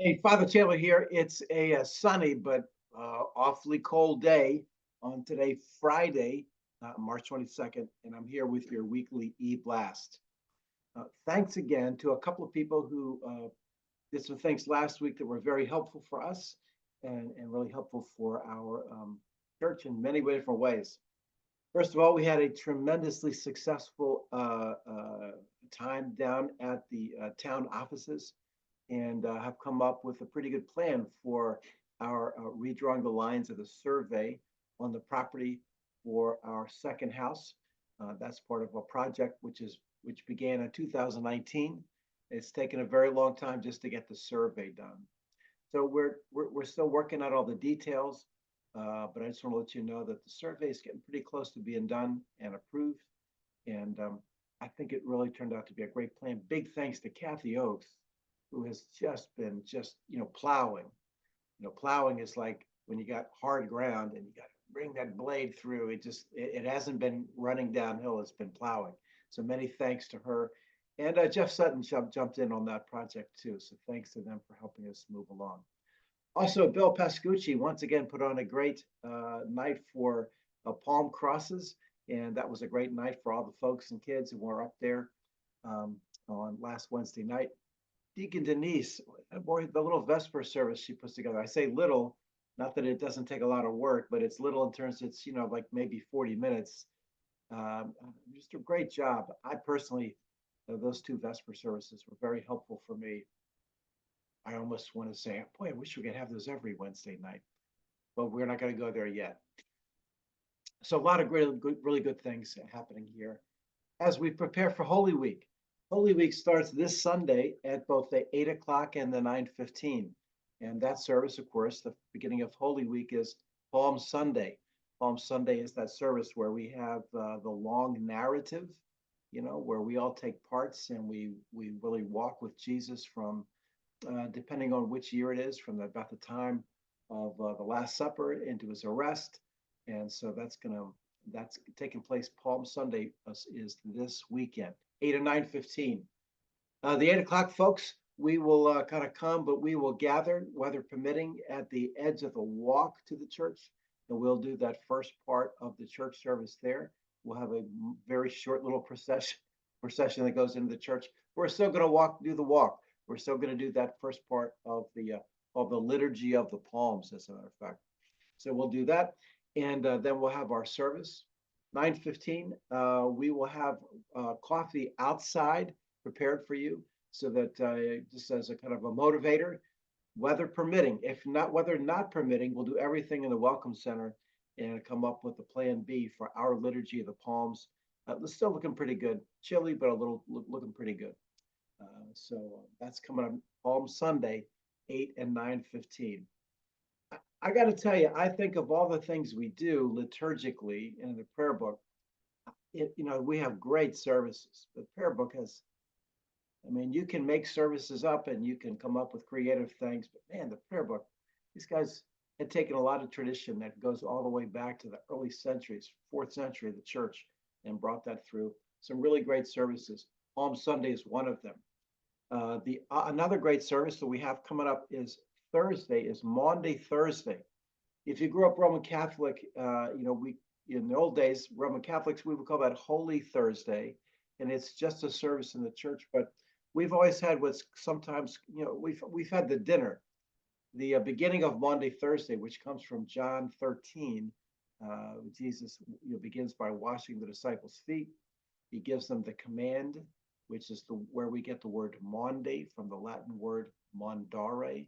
Hey, Father Taylor here. It's a sunny but awfully cold day on today, Friday, March 22nd, and I'm here with your weekly eBlast. Thanks again to a couple of people who did some things last week that were very helpful for us and really helpful for our church in many different ways. First of all, we had a tremendously successful time down at the town offices and have come up with a pretty good plan for our redrawing the lines of the survey on the property for our second house. That's part of a project which began in 2019. It's taken a very long time just to get the survey done. So we're still working out all the details, but I just want to let you know that the survey is getting pretty close to being done and approved. And I think it really turned out to be a great plan. Big thanks to Kathy Oakes, who has just been plowing. Plowing is like when you got hard ground and you got to bring that blade through. It hasn't been running downhill. It's been plowing. So many thanks to her. And Jeff Sutton jumped in on that project too. So thanks to them for helping us move along. Also, Bill Pascucci once again put on a great night for Palm Crosses. And that was a great night for all the folks and kids who were up there on last Wednesday night. Deacon Denise, boy, the little Vesper service she puts together. I say little, not that it doesn't take a lot of work, but it's little in terms it's, like maybe 40 minutes. Just a great job. I personally, those two Vesper services were very helpful for me. I almost want to say, boy, I wish we could have those every Wednesday night, but we're not going to go there yet. So a lot of really good things happening here as we prepare for Holy Week. Holy Week starts this Sunday at both the 8 o'clock and the 9:15. And that service, of course, the beginning of Holy Week is Palm Sunday. Palm Sunday is that service where we have the long narrative, where we all take parts and we really walk with Jesus from, depending on which year it is, from about the time of the Last Supper into his arrest. And so that's taking place. Palm Sunday is this weekend, 8 or 9:15. The 8 o'clock folks, we will kind of come, but we will gather, weather permitting, at the edge of the walk to the church. And we'll do that first part of the church service there. We'll have a very short little procession that goes into the church. We're still going to do the walk. We're still going to do that first part of the liturgy of the palms, as a matter of fact. So we'll do that, and then we'll have our service. 9:15, we will have coffee outside prepared for you, so that just as a kind of a motivator, weather permitting. If not, weather not permitting, we'll do everything in the Welcome Center and come up with a plan B for our liturgy of the palms. It's still looking pretty good. Chilly, but looking pretty good. So that's coming up Palm Sunday, 8 and 9:15. I got to tell you, I think of all the things we do liturgically in the prayer book, we have great services. The prayer book has, I mean, you can make services up and you can come up with creative things, but man, the prayer book, these guys had taken a lot of tradition that goes all the way back to the early centuries, fourth century of the church, and brought that through. Some really great services. Palm Sunday is one of them. The another great service that we have coming up is Thursday, is Maundy Thursday. If you grew up Roman Catholic, we in the old days, Roman Catholics, we would call that Holy Thursday, and it's just a service in the church. But we've always had what's sometimes, we've had the dinner, the beginning of Maundy Thursday, which comes from John 13. Jesus begins by washing the disciples' feet. He gives them the command, which is where we get the word Maundy from the Latin word mandare.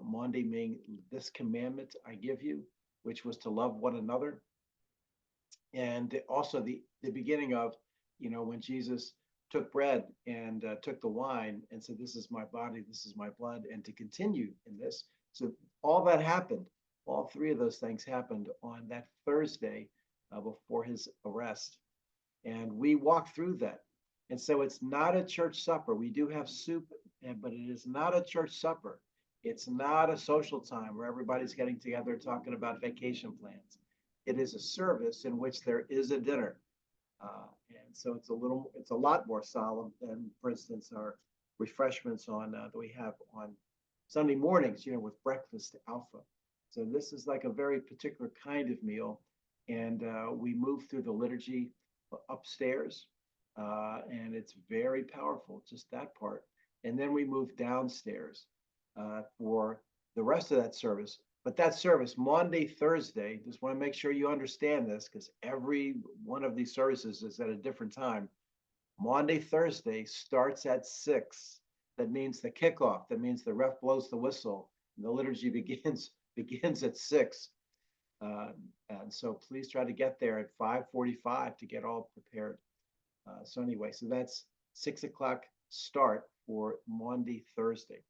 Maundy meaning this commandment I give you, which was to love one another. And also the beginning of, when Jesus took bread and took the wine and said, this is my body, this is my blood, and to continue in this. So all that happened, all three of those things happened on that Thursday before his arrest. And we walk through that. And so it's not a church supper. We do have soup, but it is not a church supper. It's not a social time where everybody's getting together talking about vacation plans. It is a service in which there is a dinner. And so it's a lot more solemn than, for instance, our refreshments that we have on Sunday mornings, with breakfast alpha. So this is like a very particular kind of meal. And we move through the liturgy upstairs, and it's very powerful, just that part. And then we move downstairs for the rest of that service. But that service, Monday, Thursday, just want to make sure you understand this because every one of these services is at a different time. Monday, Thursday starts at 6. That means the kickoff. That means the ref blows the whistle and the liturgy begins at 6. Uh, and so please try to get there at 5:45 to get all prepared. So anyway, so that's 6 o'clock start for Monday, Thursday.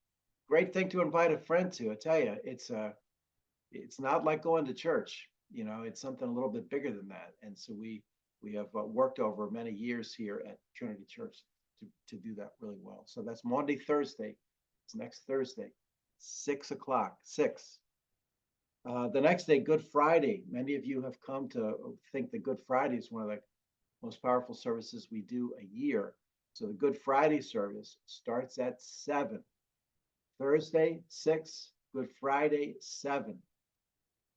Great thing to invite a friend to. I tell you, it's not like going to church. It's something a little bit bigger than that. And so we have worked over many years here at Trinity Church to do that really well. So that's Monday, Thursday. It's next Thursday, 6 o'clock, 6. The next day, Good Friday. Many of you have come to think that Good Friday is one of the most powerful services we do a year. So the Good Friday service starts at 7. Thursday, 6. Good Friday, 7.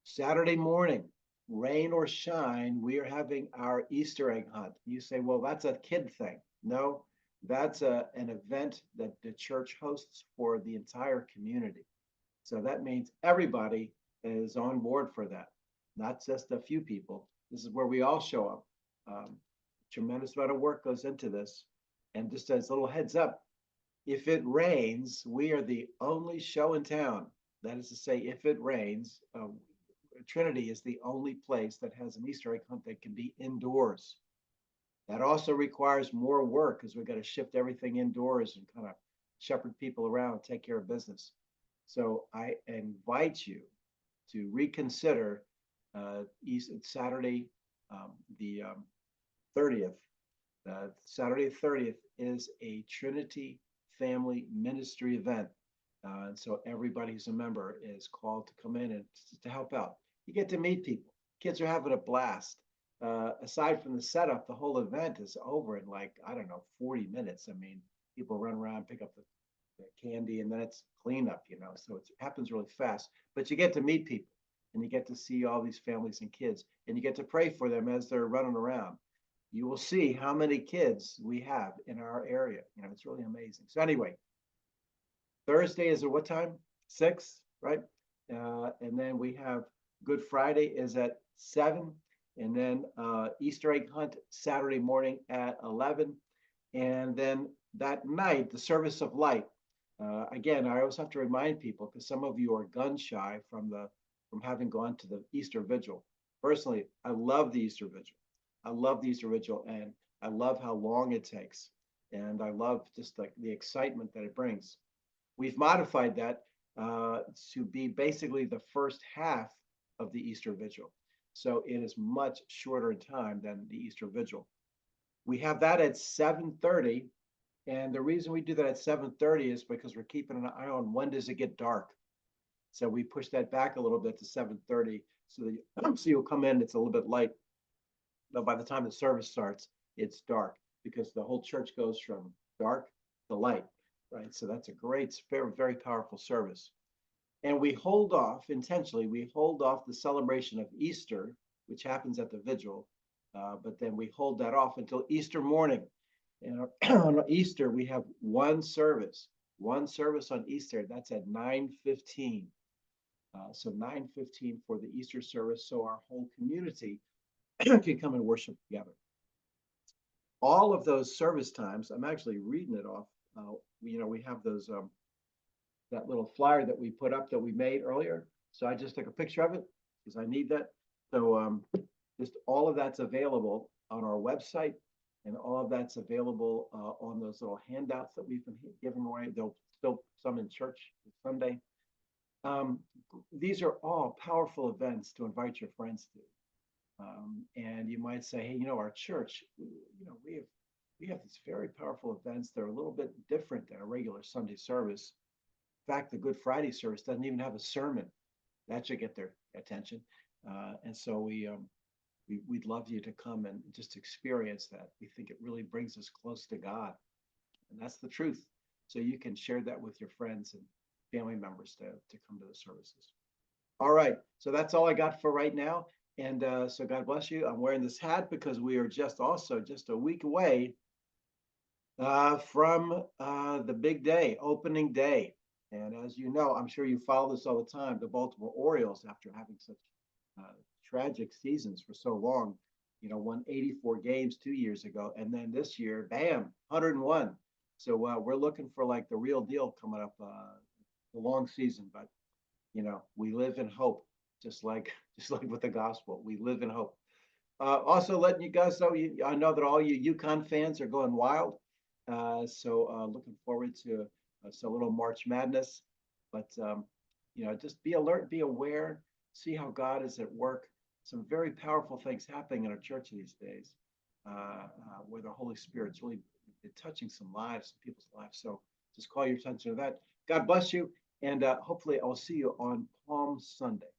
Saturday morning, rain or shine, we are having our Easter egg hunt. You say, well, that's a kid thing. No, that's an event that the church hosts for the entire community. So that means everybody is on board for that, not just a few people. This is where we all show up. Tremendous amount of work goes into this. And just as a little heads up, if it rains, we are the only show in town. That is to say, if it rains, Trinity is the only place that has an Easter egg hunt that can be indoors. That also requires more work because we've got to shift everything indoors and kind of shepherd people around and take care of business. So I invite you to reconsider Saturday, the 30th. Saturday 30th is a Trinity Family Ministry event. And so everybody who's a member is called to come in and to help out. You get to meet people. Kids are having a blast. Aside from the setup, the whole event is over in 40 minutes. I mean, people run around, pick up the candy, and then it's cleanup, so it happens really fast. But you get to meet people and you get to see all these families and kids, and you get to pray for them as they're running around. You will see how many kids we have in our area. It's really amazing. So anyway, Thursday is at what time? 6, right? And then we have Good Friday is at 7. And then Easter egg hunt Saturday morning at 11. And then that night, the service of light. Again, I always have to remind people because some of you are gun shy from having gone to the Easter Vigil. Personally, I love the Easter Vigil. I love the Easter Vigil, and I love how long it takes. And I love just like the excitement that it brings. We've modified that to be basically the first half of the Easter Vigil. So it is much shorter in time than the Easter Vigil. We have that at 7:30. And the reason we do that at 7:30 is because we're keeping an eye on when does it get dark. So we push that back a little bit to 7:30 so that so you'll come in, it's a little bit light. But by the time the service starts, it's dark because the whole church goes from dark to light, right? So that's a great, very, very powerful service. And we hold off intentionally, we hold off the celebration of Easter, which happens at the vigil, but then we hold that off until Easter morning. And on Easter, we have one service on Easter. That's at 9:15. So 9:15 for the Easter service, so our whole community can come and worship together. All of those service times, I'm actually reading it off. We have those that little flyer that we put up that we made earlier. So I just took a picture of it because I need that. So just all of that's available on our website, and all of that's available on those little handouts that we've been giving away. There'll still some in church Sunday. These are all powerful events to invite your friends to. And you might say, hey, our church, we have these very powerful events. They're a little bit different than a regular Sunday service. In fact, the Good Friday service doesn't even have a sermon. That should get their attention. And so we'd love you to come and just experience that. We think it really brings us close to God. And that's the truth. So you can share that with your friends and family members to come to the services. All right, so that's all I got for right now. And so God bless you. I'm wearing this hat because we are just a week away from the big day, opening day. And as you know, I'm sure you follow this all the time. The Baltimore Orioles, after having such tragic seasons for so long, won 84 games 2 years ago, and then this year, bam, 101. So we're looking for like the real deal coming up, the long season. But we live in hope, just like just like with the gospel, we live in hope. Also, letting you guys know, I know that all you UConn fans are going wild. So looking forward to a little March Madness. But just be alert, be aware, see how God is at work. Some very powerful things happening in our church these days, where the Holy Spirit's really touching some lives, some people's lives. So just call your attention to that. God bless you, and hopefully I'll see you on Palm Sunday.